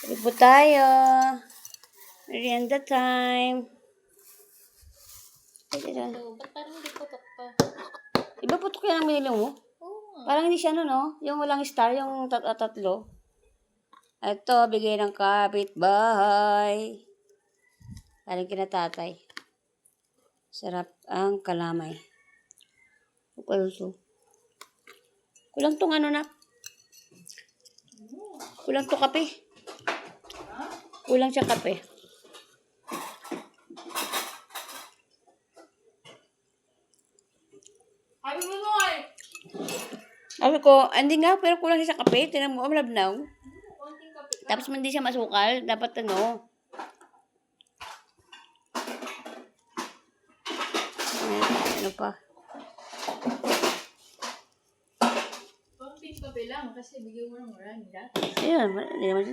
Lipo tayo. Merienda time. Ba't parang hindi putok pa? Iba putok yan ang binili mo? Oo. Parang hindi siya no? Yung walang star, yung tatlo. Ito, bigay ng kapitbahay. Galing kina tatay. Sarap ang kalamay. Upalso. Kulang tong ano na. Kulang to kape. Kulang siya kape. Sabi mo mo eh. Sabi ko, hindi nga, pero kulang siya sa kape. Tinan mo, malabnaw. Konting kape ka. Tapos hindi siya masukal. Dapat ano. Ano pa? Konting kape lang kasi bigyan mo ng marami dati. Ayun, hindi naman